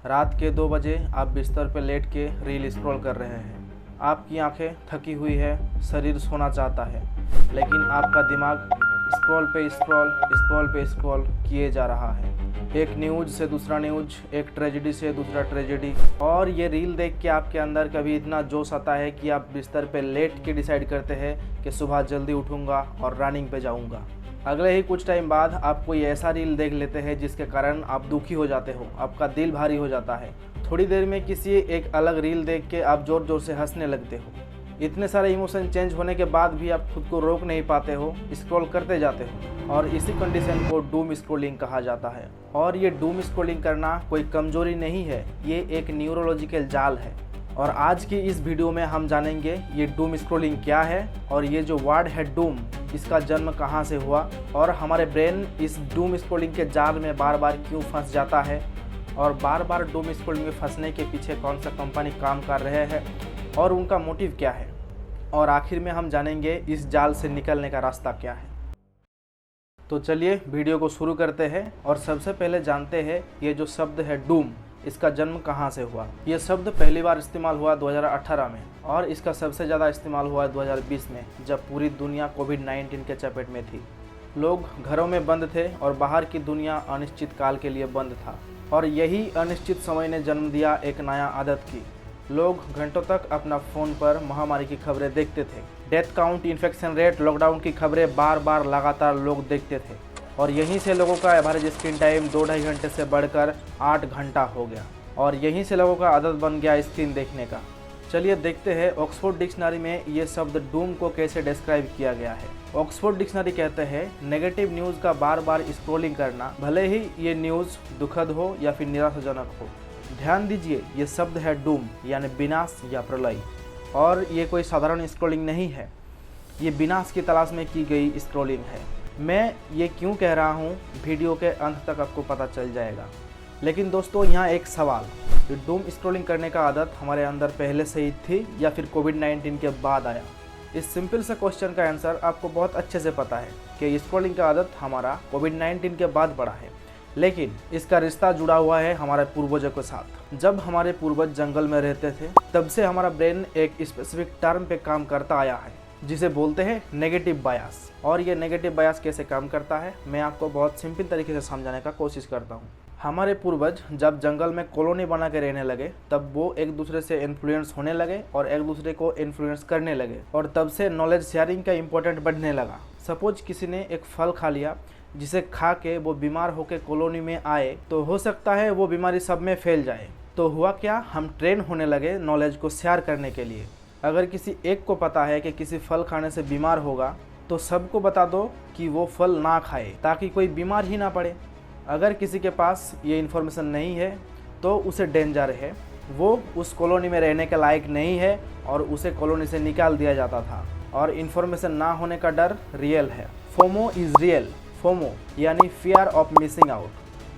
रात के 2 बजे आप बिस्तर पर लेट के रील स्क्रॉल कर रहे हैं। आपकी आंखें थकी हुई है, शरीर सोना चाहता है, लेकिन आपका दिमाग स्क्रॉल पे स्क्रॉल किए जा रहा है। एक न्यूज़ से दूसरा न्यूज़, एक ट्रेजेडी से दूसरा ट्रेजेडी, और ये रील देख के आपके अंदर कभी इतना जोश आता है कि आप बिस्तर पे लेट के डिसाइड करते हैं कि सुबह जल्दी उठूँगा और रनिंग पे जाऊँगा। अगले ही कुछ टाइम बाद आप कोई ऐसा रील देख लेते हैं जिसके कारण आप दुखी हो जाते हो, आपका दिल भारी हो जाता है। थोड़ी देर में किसी एक अलग रील देख के आप ज़ोर ज़ोर से हंसने लगते हो। इतने सारे इमोशन चेंज होने के बाद भी आप खुद को रोक नहीं पाते हो, स्क्रॉल करते जाते हो, और इसी कंडीशन को डूम स्क्रॉलिंग कहा जाता है। और ये डूम स्क्रॉलिंग करना कोई कमजोरी नहीं है, ये एक न्यूरोलॉजिकल जाल है। और आज की इस वीडियो में हम जानेंगे ये डूम स्क्रॉलिंग क्या है, और ये जो वर्ड है डूम, इसका जन्म कहाँ से हुआ, और हमारे ब्रेन इस डूम स्क्रॉलिंग के जाल में बार बार क्यों फंस जाता है, और बार बार डूम स्क्रॉलिंग में फंसने के पीछे कौन सा कंपनी काम कर रहे हैं और उनका मोटिव क्या है, और आखिर में हम जानेंगे इस जाल से निकलने का रास्ता क्या है। तो चलिए वीडियो को शुरू करते हैं, और सबसे पहले जानते हैं ये जो शब्द है डूम, इसका जन्म कहाँ से हुआ। ये शब्द पहली बार इस्तेमाल हुआ 2018 में, और इसका सबसे ज़्यादा इस्तेमाल हुआ 2020 में, जब पूरी दुनिया कोविड-19 के चपेट में थी। लोग घरों में बंद थे और बाहर की दुनिया अनिश्चित काल के लिए बंद था, और यही अनिश्चित समय ने जन्म दिया एक नया आदत की। लोग घंटों तक अपना फ़ोन पर महामारी की खबरें देखते थे। Death count, infection rate, lockdown की खबरें बार बार लगातार लोग देखते थे, और यहीं से लोगों का एवरेज स्क्रीन टाइम 2-2.5 घंटे से बढ़कर 8 घंटा हो गया, और यहीं से लोगों का आदत बन गया स्क्रीन देखने का। चलिए देखते हैं ऑक्सफोर्ड डिक्शनरी में ये शब्द डूम को कैसे डिस्क्राइब किया गया है। ऑक्सफोर्ड डिक्शनरी कहते हैं नेगेटिव न्यूज़ का बार बार स्क्रॉलिंग करना, भले ही ये न्यूज़ दुखद हो या फिर निराशाजनक हो। ध्यान दीजिए, ये शब्द है डूम, यानी विनाश या प्रलय, और ये कोई साधारण स्क्रॉलिंग नहीं है, ये विनाश की तलाश में की गई स्क्रॉलिंग है। मैं ये क्यों कह रहा हूँ, वीडियो के अंत तक आपको पता चल जाएगा। लेकिन दोस्तों, यहाँ एक सवाल, ये डूम स्क्रॉलिंग करने का आदत हमारे अंदर पहले से ही थी या फिर कोविड-19 के बाद आया? इस सिंपल सा क्वेश्चन का आंसर आपको बहुत अच्छे से पता है कि स्क्रॉलिंग का आदत हमारा कोविड-19 के बाद बढ़ा है, लेकिन इसका रिश्ता जुड़ा हुआ है हमारे पूर्वजों के साथ। जब हमारे पूर्वज जंगल में रहते थे, तब से हमारा ब्रेन एक स्पेसिफिक टर्म पे काम करता आया है, जिसे बोलते हैं नेगेटिव बायस। और ये नेगेटिव बायस कैसे काम करता है, मैं आपको बहुत सिंपल तरीके से समझाने का कोशिश करता हूँ। हमारे पूर्वज जब जंगल में कॉलोनी बना के रहने लगे, तब वो एक दूसरे से इन्फ्लुएंस होने लगे और एक दूसरे को इन्फ्लुएंस करने लगे, और तब से नॉलेज शेयरिंग का इम्पोर्टेंट बढ़ने लगा। सपोज किसी ने एक फल खा लिया, जिसे खा के वो बीमार होकर कॉलोनी में आए, तो हो सकता है वो बीमारी सब में फैल जाए। तो हुआ क्या, हम ट्रेन होने लगे नॉलेज को शेयर करने के लिए। अगर किसी एक को पता है कि किसी फल खाने से बीमार होगा, तो सबको बता दो कि वो फल ना खाए, ताकि कोई बीमार ही ना पड़े। अगर किसी के पास ये इन्फॉर्मेशन नहीं है, तो उसे डेंजर है, वो उस कॉलोनी में रहने के लायक नहीं है, और उसे कॉलोनी से निकाल दिया जाता था। और इन्फॉर्मेशन ना होने का डर रियल है। FOMO is real. फोमो यानी फियर ऑफ मिसिंग आउट,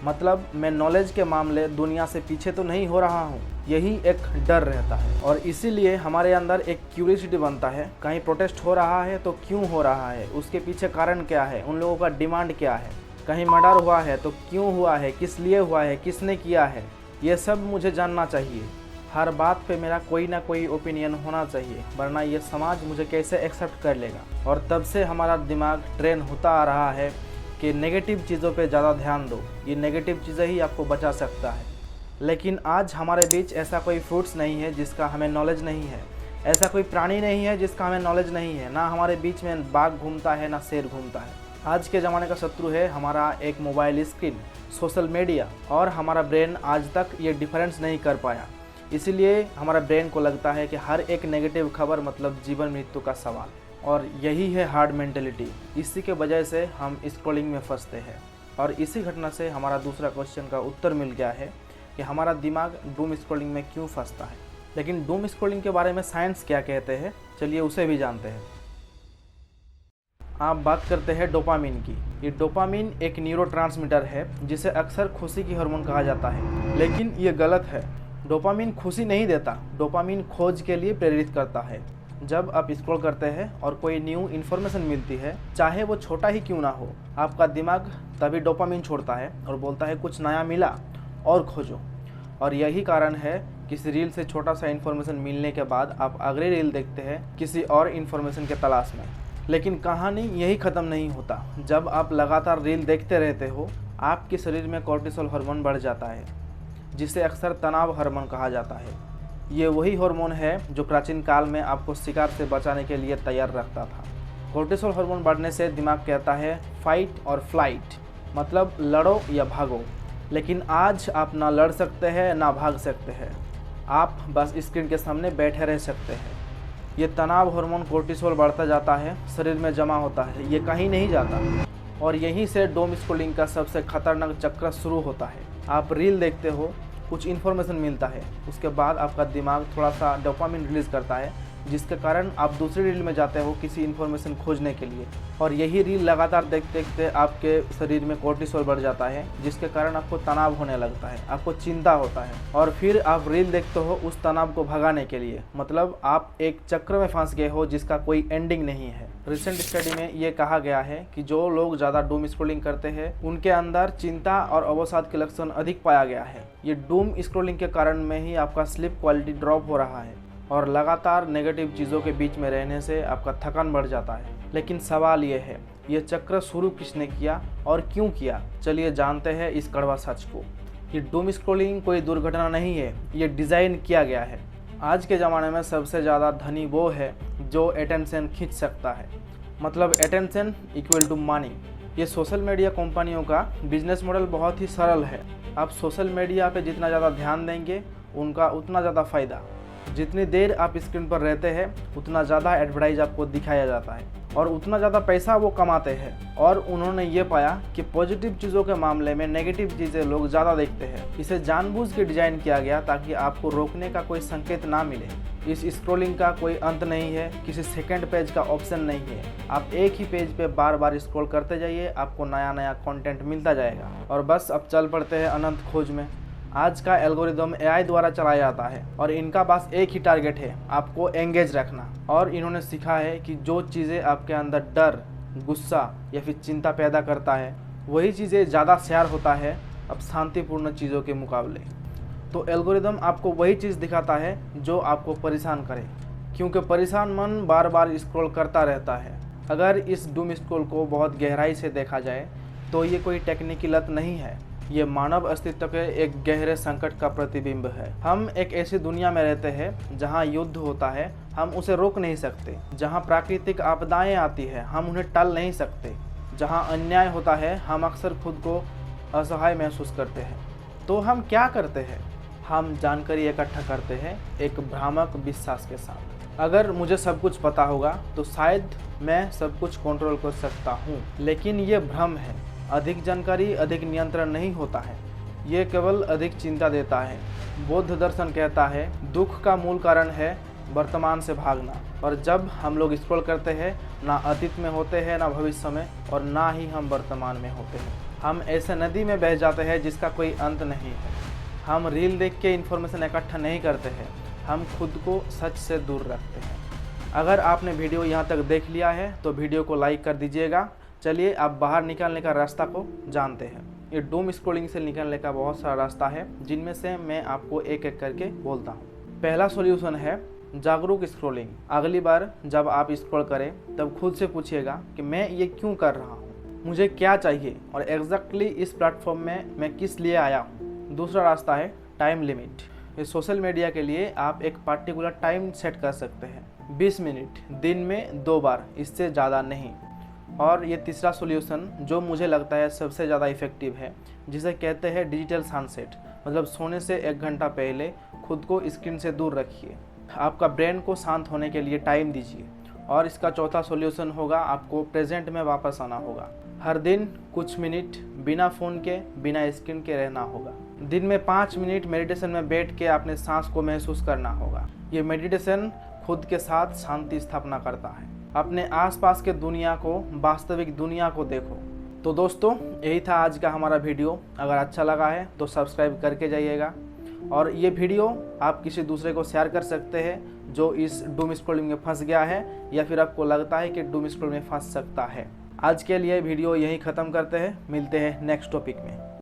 मतलब मैं नॉलेज के मामले दुनिया से पीछे तो नहीं हो रहा हूँ, यही एक डर रहता है। और इसीलिए हमारे अंदर एक क्यूरियोसिटी बनता है, कहीं प्रोटेस्ट हो रहा है तो क्यों हो रहा है, उसके पीछे कारण क्या है, उन लोगों का डिमांड क्या है, कहीं मर्डर हुआ है तो क्यों हुआ है, किस लिए हुआ है, किसने किया है, ये सब मुझे जानना चाहिए। हर बात पे मेरा कोई ना कोई ओपिनियन होना चाहिए, वरना ये समाज मुझे कैसे एक्सेप्ट कर लेगा। और तब से हमारा दिमाग ट्रेन होता आ रहा है कि नेगेटिव चीज़ों पे ज़्यादा ध्यान दो, ये नेगेटिव चीज़ें ही आपको बचा सकता है। लेकिन आज हमारे बीच ऐसा कोई फ्रूट्स नहीं है जिसका हमें नॉलेज नहीं है, ऐसा कोई प्राणी नहीं है जिसका हमें नॉलेज नहीं है, ना हमारे बीच में बाघ घूमता है ना शेर घूमता है। आज के ज़माने का शत्रु है हमारा एक मोबाइल स्क्रीन, सोशल मीडिया, और हमारा ब्रेन आज तक ये डिफरेंस नहीं कर पाया। इसीलिए हमारा ब्रेन को लगता है कि हर एक नेगेटिव खबर मतलब जीवन मृत्यु का सवाल, और यही है हार्ड मेंटेलिटी। इसी के वजह से हम स्क्रॉलिंग में फंसते हैं। और इसी घटना से हमारा दूसरा क्वेश्चन का उत्तर मिल गया है कि हमारा दिमाग डूम स्क्रॉलिंग में क्यों फंसता है। लेकिन डूम स्क्रॉलिंग के बारे में साइंस क्या कहते हैं, चलिए उसे भी जानते हैं। आप बात करते हैं डोपामिन की। ये डोपामिन एक न्यूरोट्रांसमीटर है, जिसे अक्सर खुशी की हार्मोन कहा जाता है, लेकिन ये गलत है। डोपामिन खुशी नहीं देता, डोपामिन खोज के लिए प्रेरित करता है। जब आप स्क्रॉल करते हैं और कोई न्यू इन्फॉर्मेशन मिलती है, चाहे वो छोटा ही क्यों ना हो, आपका दिमाग तभी डोपामिन छोड़ता है और बोलता है कुछ नया मिला और खोजो। और यही कारण है किसी रील से छोटा सा इन्फॉर्मेशन मिलने के बाद आप अगले रील देखते हैं किसी और इन्फॉर्मेशन के तलाश में। लेकिन कहानी यही ख़त्म नहीं होता। जब आप लगातार रील देखते रहते हो, आपके शरीर में कॉर्टिसोल हार्मोन बढ़ जाता है, जिसे अक्सर तनाव हार्मोन कहा जाता है। ये वही हार्मोन है जो प्राचीन काल में आपको शिकार से बचाने के लिए तैयार रखता था। कॉर्टिसोल हार्मोन बढ़ने से दिमाग कहता है फाइट और फ्लाइट, मतलब लड़ो या भागो। लेकिन आज आप ना लड़ सकते हैं ना भाग सकते हैं, आप बस स्क्रीन के सामने बैठे रह सकते हैं। ये तनाव हार्मोन कॉर्टिसोल बढ़ता जाता है, शरीर में जमा होता है, ये कहीं नहीं जाता और यहीं से डूम स्क्रॉलिंग का सबसे खतरनाक चक्र शुरू होता है। आप रील देखते हो, कुछ इन्फॉर्मेशन मिलता है, उसके बाद आपका दिमाग थोड़ा सा डोपामिन रिलीज़ करता है, जिसके कारण आप दूसरी रील में जाते हो किसी इन्फॉर्मेशन खोजने के लिए। और यही रील लगातार देखते देखते आपके शरीर में कॉर्टिसोल बढ़ जाता है, जिसके कारण आपको तनाव होने लगता है, आपको चिंता होता है और फिर आप रील देखते हो उस तनाव को भगाने के लिए। मतलब आप एक चक्र में फंस गए हो जिसका कोई एंडिंग नहीं है। रिसेंट स्टडी में ये कहा गया है कि जो लोग ज़्यादा डूम स्क्रॉलिंग करते हैं उनके अंदर चिंता और अवसाद के लक्षण अधिक पाया गया है। ये डूम स्क्रॉलिंग के कारण में ही आपका स्लीप क्वालिटी ड्रॉप हो रहा है और लगातार नेगेटिव चीज़ों के बीच में रहने से आपका थकान बढ़ जाता है। लेकिन सवाल ये है, ये चक्र शुरू किसने किया और क्यों किया? चलिए जानते हैं इस कड़वा सच को। ये डूम स्क्रॉलिंग कोई दुर्घटना नहीं है, ये डिज़ाइन किया गया है। आज के ज़माने में सबसे ज़्यादा धनी वो है जो अटेंशन खींच सकता है, मतलब अटेंशन इक्वल टू मनी। ये सोशल मीडिया कंपनियों का बिजनेस मॉडल बहुत ही सरल है। आप सोशल मीडिया पे जितना ज़्यादा ध्यान देंगे उनका उतना ज़्यादा फ़ायदा। जितनी देर आप स्क्रीन पर रहते हैं उतना ज़्यादा एडवर्टाइज आपको दिखाया जाता है और उतना ज़्यादा पैसा वो कमाते हैं। और उन्होंने ये पाया कि पॉजिटिव चीज़ों के मामले में नेगेटिव चीज़ें लोग ज़्यादा देखते हैं। इसे जानबूझ के डिज़ाइन किया गया ताकि आपको रोकने का कोई संकेत ना मिले। इस स्क्रॉलिंग का कोई अंत नहीं है, किसी सेकंड पेज का ऑप्शन नहीं है। आप एक ही पेज पे बार बार स्क्रॉल करते जाइए, आपको नया नया कंटेंट मिलता जाएगा और बस अब चल पड़ते हैं अनंत खोज में। आज का एल्गोरिदम एआई द्वारा चलाया जाता है और इनका बस एक ही टारगेट है, आपको एंगेज रखना। और इन्होंने सीखा है कि जो चीज़ें आपके अंदर डर, गुस्सा या फिर चिंता पैदा करता है वही चीज़ें ज़्यादा शेयर होता है अब शांतिपूर्ण चीज़ों के मुकाबले। तो एल्गोरिदम आपको वही चीज़ दिखाता है जो आपको परेशान करे, क्योंकि परेशान मन बार बार स्क्रॉल करता रहता है। अगर इस डूम स्क्रॉल को बहुत गहराई से देखा जाए तो ये कोई टेक्निकी लत नहीं है, ये मानव अस्तित्व के एक गहरे संकट का प्रतिबिंब है। हम एक ऐसी दुनिया में रहते हैं जहां युद्ध होता है, हम उसे रोक नहीं सकते। जहां प्राकृतिक आपदाएं आती है, हम उन्हें टल नहीं सकते। जहां अन्याय होता है, हम अक्सर खुद को असहाय महसूस करते हैं। तो हम क्या करते हैं? हम जानकारी इकट्ठा करते हैं एक भ्रामक विश्वास के साथ। अगर मुझे सब कुछ पता होगा तो शायद मैं सब कुछ कंट्रोल कर सकता हूँ, लेकिन ये भ्रम है। अधिक जानकारी अधिक नियंत्रण नहीं होता है, ये केवल अधिक चिंता देता है। बौद्ध दर्शन कहता है दुख का मूल कारण है वर्तमान से भागना। और जब हम लोग स्क्रॉल करते हैं, ना अतीत में होते हैं ना भविष्य में, और ना ही हम वर्तमान में होते हैं। हम ऐसे नदी में बह जाते हैं जिसका कोई अंत नहीं है। हम रील देख के इन्फॉर्मेशन इकट्ठा नहीं करते हैं, हम खुद को सच से दूर रखते हैं। अगर आपने वीडियो यहाँ तक देख लिया है तो वीडियो को लाइक कर दीजिएगा। चलिए अब बाहर निकलने का रास्ता को जानते हैं। ये डूम स्क्रॉलिंग से निकलने का बहुत सारा रास्ता है, जिनमें से मैं आपको एक एक करके बोलता हूँ। पहला सॉल्यूशन है जागरूक स्क्रॉलिंग। अगली बार जब आप स्क्रॉल करें तब खुद से पूछिएगा कि मैं ये क्यों कर रहा हूँ, मुझे क्या चाहिए और एग्जैक्टली इस प्लेटफॉर्म में मैं किस लिए आया हूँ। दूसरा रास्ता है टाइम लिमिट। ये सोशल मीडिया के लिए आप एक पार्टिकुलर टाइम सेट कर सकते हैं, 20 मिनट, दिन में 2 बार, इससे ज़्यादा नहीं। और ये तीसरा सॉल्यूशन जो मुझे लगता है सबसे ज़्यादा इफ़ेक्टिव है, जिसे कहते हैं डिजिटल सनसेट। मतलब सोने से 1 घंटा पहले खुद को स्क्रीन से दूर रखिए, आपका ब्रेन को शांत होने के लिए टाइम दीजिए। और इसका चौथा सॉल्यूशन होगा आपको प्रेजेंट में वापस आना होगा। हर दिन कुछ मिनट बिना फ़ोन के, बिना स्क्रीन के रहना होगा। दिन में 5 मिनट मेडिटेशन में बैठ के अपने सांस को महसूस करना होगा। ये मेडिटेशन खुद के साथ शांति स्थापना करता है। अपने आसपास के दुनिया को, वास्तविक दुनिया को देखो। तो दोस्तों, यही था आज का हमारा वीडियो। अगर अच्छा लगा है तो सब्सक्राइब करके जाइएगा और ये वीडियो आप किसी दूसरे को शेयर कर सकते हैं जो इस डूम स्क्रॉलिंग में फंस गया है या फिर आपको लगता है कि डूम स्क्रॉलिंग में फंस सकता है। आज के लिए वीडियो यहीं ख़त्म करते हैं, मिलते हैं नेक्स्ट टॉपिक में।